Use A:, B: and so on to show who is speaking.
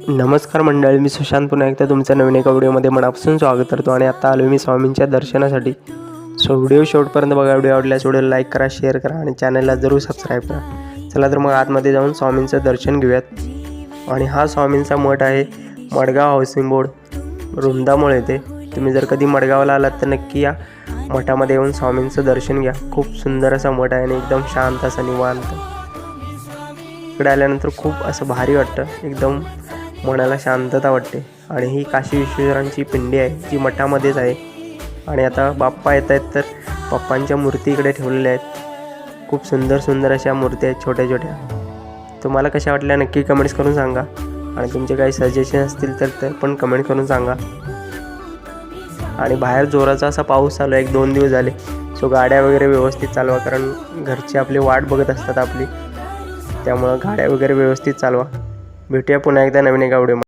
A: नमस्कार मंडळी, मी सुशांत पुन्हा एकदा तुमच्या नवीन एका व्हिडिओमध्ये मनापासून स्वागत करतो. आणि आता आलो मी स्वामींच्या दर्शनासाठी. सो व्हिडिओ शेवटपर्यंत बघा. व्हिडिओ आवडल्यास व्हिडिओला लाईक करा, शेअर करा आणि चॅनलला जरूर सबस्क्राईब करा. चला तर मग आतमध्ये जाऊन स्वामींचं दर्शन घेऊयात. आणि हा स्वामींचा मठ आहे मडगाव हाऊसिंग बोर्ड, रुंदामुळे येथे. तुम्ही जर कधी मडगावला आलात तर नक्की या मठामध्ये येऊन स्वामींचं दर्शन घ्या. खूप सुंदर असा मठ आहे आणि एकदम शांत असा निवांत. इकडे आल्यानंतर खूप असं भारी वाटतं, एकदम मनाला शांतता वाटते. आणि ही काशी विश्वेश्वरांची पिंडी आहे जी मठामध्येच आहे. आणि आता बाप्पा येत आहेत तर बाप्पांच्या मूर्ती इकडे ठेवलेल्या आहेत. खूप सुंदर सुंदर अशा मूर्ती आहेत छोट्या छोट्या. तुम्हाला कशा वाटल्या नक्की कमेंट्स करून सांगा. आणि तुमचे काही सजेशन असतील तर ते पण कमेंट करून सांगा. आणि बाहेर जोराचा असा पाऊस चालू आहे 1-2 दिवस झाले. सो गाड्या वगैरे व्यवस्थित चालवा, कारण घरचे आपली वाट बघत असतात आपली. त्यामुळं गाड्या वगैरे व्यवस्थित चालवा. भेटूया पुन्हा एकदा नवीन एका व्हिडिओमध्ये.